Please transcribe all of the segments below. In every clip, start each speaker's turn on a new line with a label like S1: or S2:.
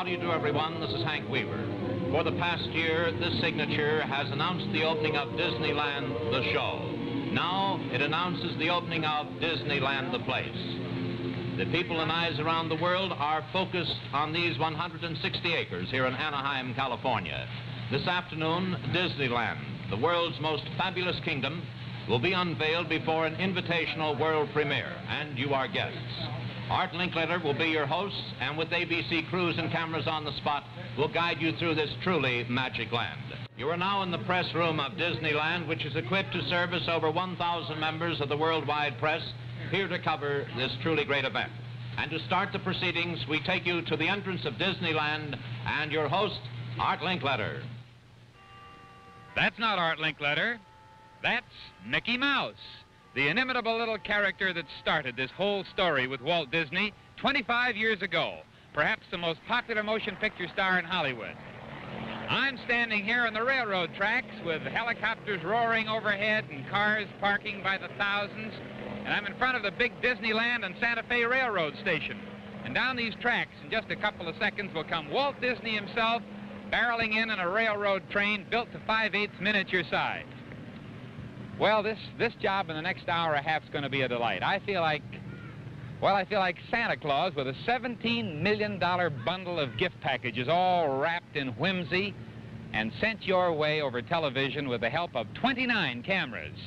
S1: do you do, everyone? This is Hank Weaver. For the past year, this signature has announced the opening of Disneyland, the show. Now, it announces the opening of Disneyland, the place. The people and eyes around the world are focused on these 160 acres here in Anaheim, California. This afternoon, Disneyland, the world's most fabulous kingdom, will be unveiled before an invitational world premiere, and you are guests. Art Linkletter will be your host, and with ABC crews and cameras on the spot, will guide you through this truly magic land. You are now in the press room of Disneyland, which is equipped to service over 1,000 members of the worldwide press here to cover this truly great event. And to start the proceedings, we take you to the entrance of Disneyland and your host, Art Linkletter.
S2: That's not Art Linkletter. That's Mickey Mouse, the inimitable little character that started this whole story with Walt Disney 25 years ago, perhaps the most popular motion picture star in Hollywood. I'm standing here on the railroad tracks with helicopters roaring overhead and cars parking by the thousands, and I'm in front of the big Disneyland and Santa Fe Railroad station. And down these tracks, in just a couple of seconds, will come Walt Disney himself, barreling in a railroad train built to 5/8 miniature size. Well, this job in the next hour and a half is going to be a delight. I feel like Santa Claus with a $17 million bundle of gift packages all wrapped in whimsy and sent your way over television with the help of 29 cameras,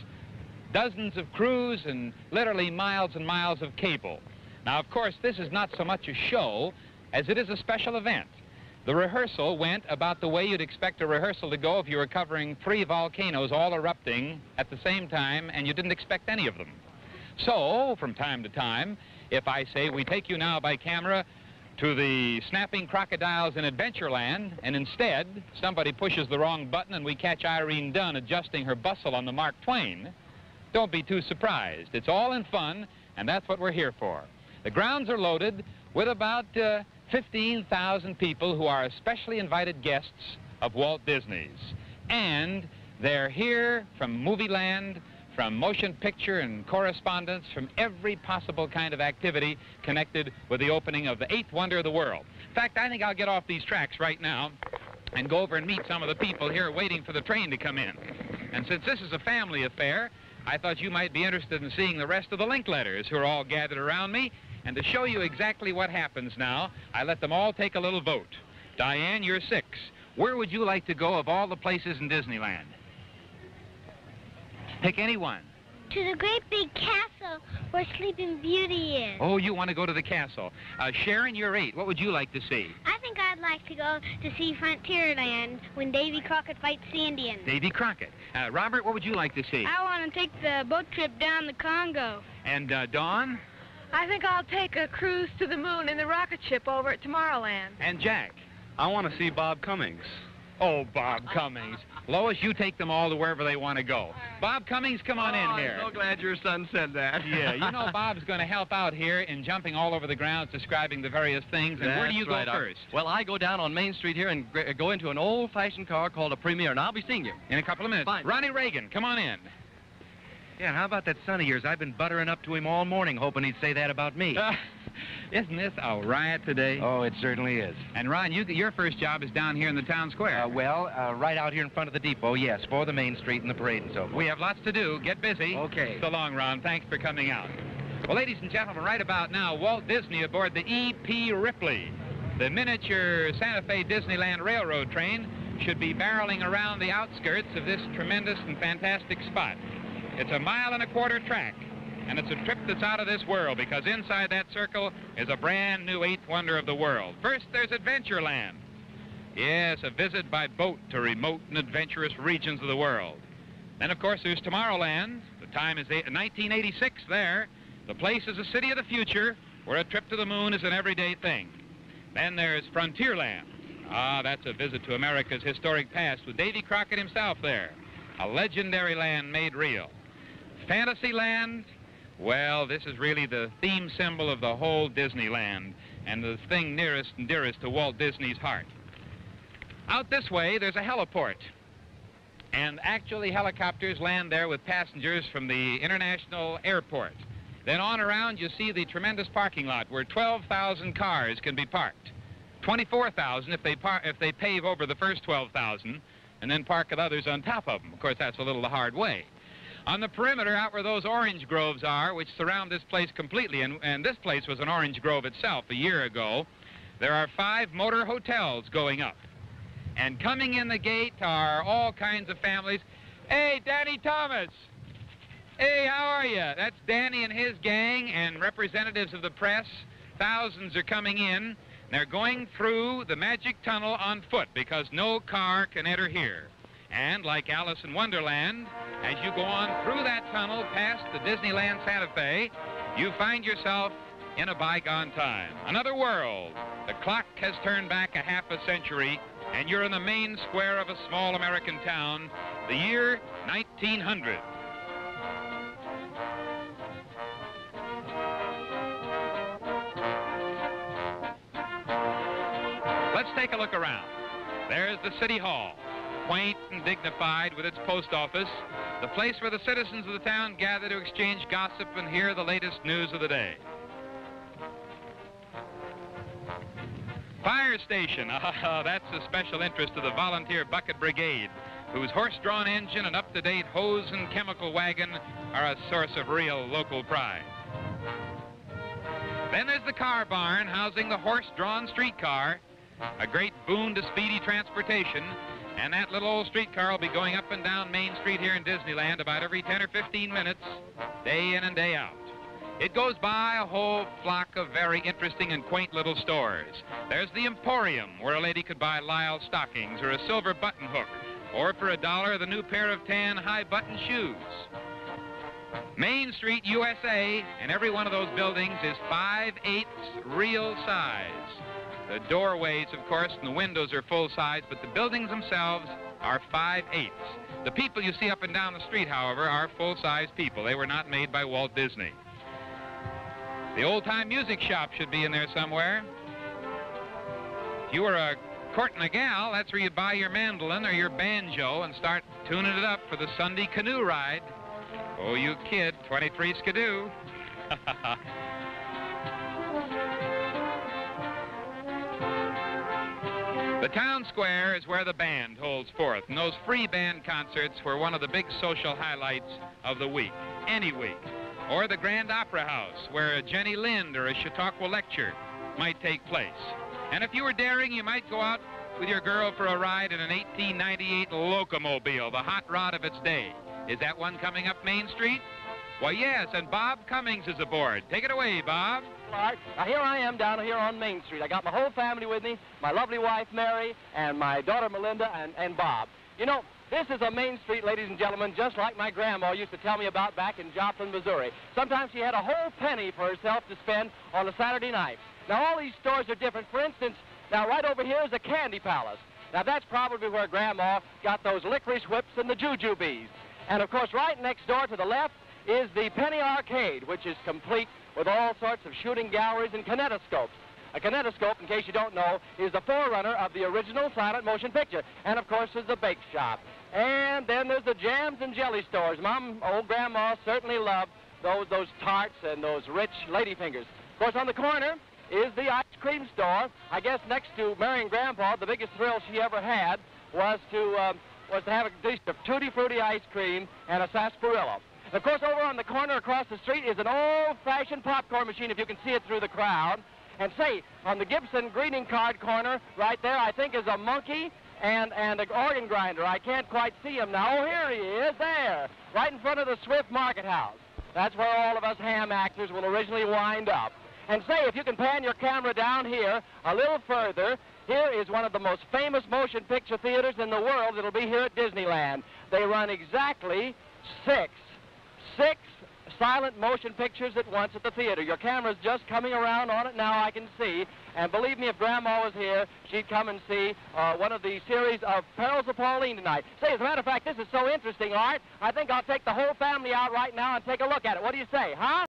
S2: dozens of crews, and literally miles and miles of cable. Now, of course, this is not so much a show as it is a special event. The rehearsal went about the way you'd expect a rehearsal to go if you were covering 3 volcanoes all erupting at the same time and you didn't expect any of them. So, from time to time, if I say we take you now by camera to the snapping crocodiles in Adventureland, and instead somebody pushes the wrong button and we catch Irene Dunn adjusting her bustle on the Mark Twain, don't be too surprised. It's all in fun, and that's what we're here for. The grounds are loaded with about 15,000 people who are especially invited guests of Walt Disney's. And they're here from movie land, from motion picture and correspondence, from every possible kind of activity connected with the opening of the 8th wonder of the world. In fact, I think I'll get off these tracks right now and go over and meet some of the people here waiting for the train to come in. And since this is a family affair, I thought you might be interested in seeing the rest of the Linkletters who are all gathered around me. And to show you exactly what happens now, I let them all take a little vote. Diane, you're 6. Where would you like to go of all the places in Disneyland? Pick any one.
S3: To the great big castle where Sleeping Beauty is.
S2: Oh, you want to go to the castle. Sharon, you're 8. What would you like to see?
S3: I think I'd like to go to see Frontierland when Davy Crockett fights the Indians.
S2: Davy Crockett. Robert, what would you like to see?
S3: I want to take the boat trip down the Congo.
S2: And Dawn?
S4: I think I'll take a cruise to the moon in the rocket ship over at Tomorrowland.
S2: And Jack?
S5: I want to see Bob Cummings.
S2: Oh, Bob Cummings. Lois, you take them all to wherever they want to go. Bob Cummings, come on in here.
S5: I'm so glad your son said that.
S2: Yeah, you know Bob's going to help out here in jumping all over the grounds, describing the various things. And where do you go first?
S5: Well, I go down on Main Street here and go into an old-fashioned car called a Premier, and I'll be seeing you.
S2: In a couple of minutes.
S5: Fine.
S2: Ronnie Reagan, come on in.
S6: Yeah, and how about that son of yours? I've been buttering up to him all morning, hoping he'd say that about me.
S2: Isn't this a riot today?
S6: Oh, it certainly is.
S2: And, Ron, your first job is down here in the town square.
S6: Right out here in front of the depot, yes, for the Main Street and the parade and so forth.
S2: We have lots to do. Get busy.
S6: Okay.
S2: So long, Ron. Thanks for coming out. Well, ladies and gentlemen, right about now, Walt Disney aboard the E.P. Ripley. The miniature Santa Fe Disneyland Railroad train should be barreling around the outskirts of this tremendous and fantastic spot. It's a 1.25 mile track, and it's a trip that's out of this world because inside that circle is a brand new 8th wonder of the world. First, there's Adventureland. Yes, a visit by boat to remote and adventurous regions of the world. Then, of course, there's Tomorrowland. The time is 1986 there. The place is a city of the future where a trip to the moon is an everyday thing. Then there's Frontierland. Ah, that's a visit to America's historic past with Davy Crockett himself there. A legendary land made real. Fantasyland, well, this is really the theme symbol of the whole Disneyland and the thing nearest and dearest to Walt Disney's heart. Out this way, there's a heliport. And actually, helicopters land there with passengers from the international airport. Then on around, you see the tremendous parking lot where 12,000 cars can be parked. 24,000 if they pave over the first 12,000 and then park the others on top of them. Of course, that's a little the hard way. On the perimeter, out where those orange groves are, which surround this place completely, and this place was an orange grove itself a year ago, there are 5 motor hotels going up. And coming in the gate are all kinds of families. Hey, Danny Thomas! Hey, how are you? That's Danny and his gang and representatives of the press. Thousands are coming in. They're going through the magic tunnel on foot because no car can enter here. And like Alice in Wonderland, as you go on through that tunnel past the Disneyland Santa Fe, you find yourself in a bygone time. Another world. The clock has turned back a half a century, and you're in the main square of a small American town, the year 1900. Let's take a look around. There's the City Hall, quaint and dignified with its post office, the place where the citizens of the town gather to exchange gossip and hear the latest news of the day. Fire station. That's a special interest of the Volunteer Bucket Brigade, whose horse-drawn engine and up-to-date hose and chemical wagon are a source of real local pride. Then there's the car barn housing the horse-drawn streetcar, a great boon to speedy transportation, and that little old streetcar will be going up and down Main Street here in Disneyland about every 10 or 15 minutes, day in and day out. It goes by a whole flock of very interesting and quaint little stores. There's the Emporium, where a lady could buy Lyle stockings or a silver button hook, or for $1, the new pair of tan high-button shoes. Main Street, USA, and every one of those buildings is 5/8 real size. The doorways, of course, and the windows are full size, but the buildings themselves are 5/8. The people you see up and down the street, however, are full-size people. They were not made by Walt Disney. The old-time music shop should be in there somewhere. If you were courting a gal, that's where you buy your mandolin or your banjo and start tuning it up for the Sunday canoe ride. Oh, you kid, 23 skidoo. The town square is where the band holds forth, and those free band concerts were one of the big social highlights of the week, any week. Or the Grand Opera House, where a Jenny Lind or a Chautauqua lecture might take place. And if you were daring, you might go out with your girl for a ride in an 1898 Locomobile, the hot rod of its day. Is that one coming up Main Street? Why, yes, and Bob Cummings is aboard. Take it away, Bob.
S7: All right. Now, here I am down here on Main Street. I got my whole family with me, my lovely wife, Mary, and my daughter, Melinda, and Bob. You know, this is a Main Street, ladies and gentlemen, just like my grandma used to tell me about back in Joplin, Missouri. Sometimes she had a whole penny for herself to spend on a Saturday night. Now, all these stores are different. For instance, now, right over here is a Candy Palace. Now, that's probably where Grandma got those licorice whips and the jujubes. And, of course, right next door to the left is the Penny Arcade, which is complete with all sorts of shooting galleries and kinetoscopes. A kinetoscope, in case you don't know, is the forerunner of the original silent motion picture. And, of course, there's the bake shop. And then there's the jams and jelly stores. Mom, old Grandma certainly loved those tarts and those rich ladyfingers. Of course, on the corner is the ice cream store. I guess next to Mary and Grandpa, the biggest thrill she ever had was to have a dish of Tutti Frutti ice cream and a sarsaparilla. Of course, over on the corner across the street is an old-fashioned popcorn machine, if you can see it through the crowd. And say, on the Gibson greeting card corner right there, I think is a monkey and an organ grinder. I can't quite see him now. Oh, here he is, there, right in front of the Swift Market House. That's where all of us ham actors will originally wind up. And say, if you can pan your camera down here a little further, here is one of the most famous motion picture theaters in the world. It'll be here at Disneyland. They run exactly six silent motion pictures at once at the theater. Your camera's just coming around on it now, I can see. And believe me, if Grandma was here, she'd come and see one of the series of Perils of Pauline tonight. Say, as a matter of fact, this is so interesting, Art, I think I'll take the whole family out right now and take a look at it. What do you say, huh?